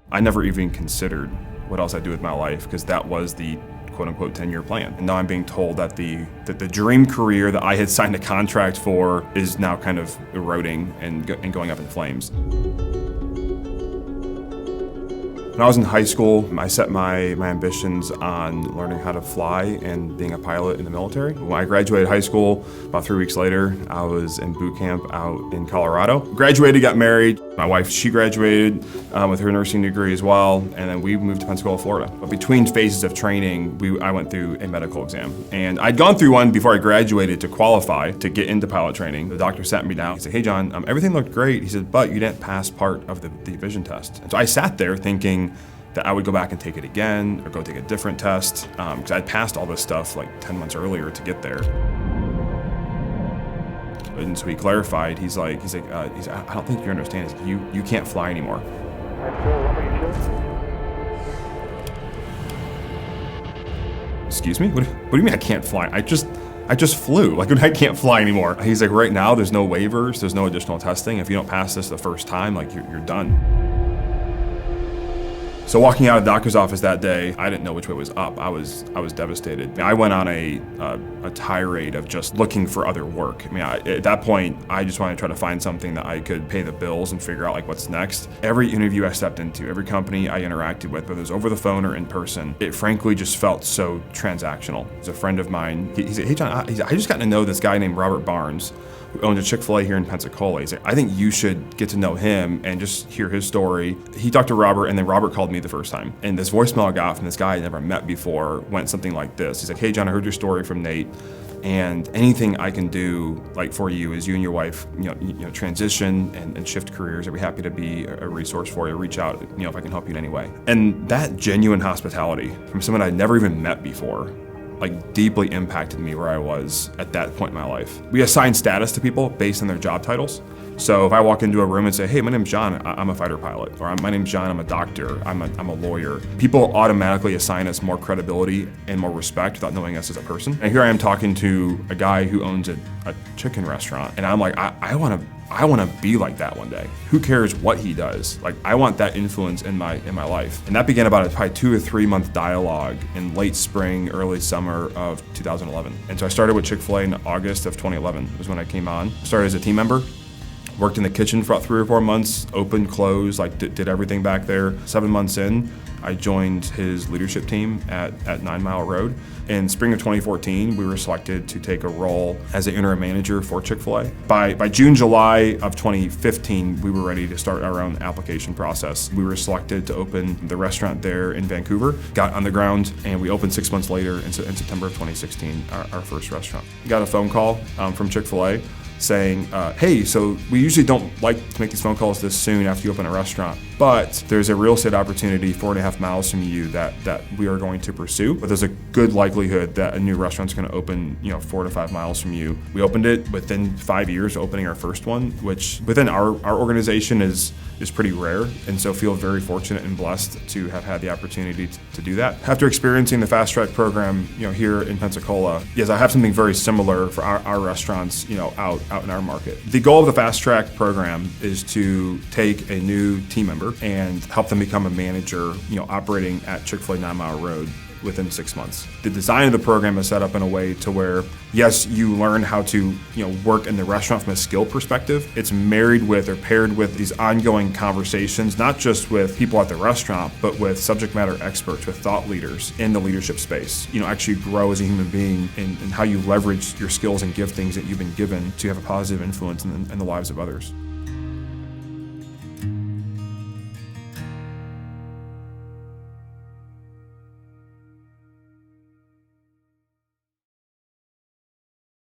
I never even considered what else I'd do with my life because that was the quote-unquote 10-year plan. And now I'm being told that the dream career that I had signed a contract for is now kind of eroding and going up in flames. When I was in high school, I set my ambitions on learning how to fly and being a pilot in the military. When I graduated high school, about 3 weeks later, I was in boot camp out in Colorado. Graduated, got married. My wife, she graduated with her nursing degree as well, and then we moved to Pensacola, Florida. But between phases of training, I went through a medical exam. And I'd gone through one before I graduated to qualify to get into pilot training. The doctor sat me down. He said, "Hey, John, everything looked great." He said, "But you didn't pass part of the vision test." And so I sat there thinking that I would go back and take it again or go take a different test because I'd passed all this stuff like 10 months earlier to get there. And so he clarified, he's like, I don't think you understand, you can't fly anymore. Excuse me? What do you mean I can't fly? I just flew. Like, I can't fly anymore. He's like, right now, there's no waivers, there's no additional testing. If you don't pass this the first time, like, you're done. So walking out of the doctor's office that day, I didn't know which way was up. I was devastated. I went on a tirade of just looking for other work. At that point, I just wanted to try to find something that I could pay the bills and figure out like what's next. Every interview I stepped into, every company I interacted with, whether it was over the phone or in person, it frankly just felt so transactional. There's a friend of mine, he said, "Hey John, I just got to know this guy named Robert Barnes, who owns a Chick-fil-A here in Pensacola." He's like, "I think you should get to know him and just hear his story." He talked to Robert, and then Robert called me the first time. And this voicemail I got from this guy I never met before went something like this. He's like, "Hey John, I heard your story from Nate, and anything I can do like for you as you and your wife, transition and shift careers, I'd be happy to be a resource for you. Reach out, if I can help you in any way." And that genuine hospitality from someone I'd never even met before, like, deeply impacted me where I was at that point in my life. We assign status to people based on their job titles. So if I walk into a room and say, "Hey, my name's John, I'm a fighter pilot," or "My name's John, I'm a doctor, I'm a lawyer," people automatically assign us more credibility and more respect without knowing us as a person. And here I am talking to a guy who owns a chicken restaurant, and I'm like, I want to be like that one day. Who cares what he does? Like, I want that influence in my life. And that began about a probably 2 or 3 month dialogue in late spring, early summer of 2011. And so I started with Chick-fil-A in August of 2011 was when I came on. Started as a team member. Worked in the kitchen for about 3 or 4 months, opened, closed, like did everything back there. 7 months in, I joined his leadership team at 9 Mile Road. In spring of 2014, we were selected to take a role as an interim manager for Chick-fil-A. By June, July of 2015, we were ready to start our own application process. We were selected to open the restaurant there in Vancouver, got on the ground, and we opened 6 months later in September of 2016, our first restaurant. Got a phone call from Chick-fil-A saying, "Hey, so we usually don't like to make these phone calls this soon after you open a restaurant, but there's a real estate opportunity 4.5 miles from you that we are going to pursue, but there's a good likelihood that a new restaurant's going to open 4 to 5 miles from you." We opened it within 5 years of opening our first one, which within our organization is pretty rare, and so feel very fortunate and blessed to have had the opportunity to do that. After experiencing the FasTrak program, here in Pensacola, yes, I have something very similar for our restaurants, out in our market. The goal of the FasTrak program is to take a new team member and help them become a manager, operating at Chick-fil-A 9 Mile Road within 6 months. The design of the program is set up in a way to where, yes, you learn how to, work in the restaurant from a skill perspective. It's married with or paired with these ongoing conversations, not just with people at the restaurant, but with subject matter experts, with thought leaders in the leadership space. Actually grow as a human being in how you leverage your skills and giftings that you've been given to have a positive influence in the lives of others.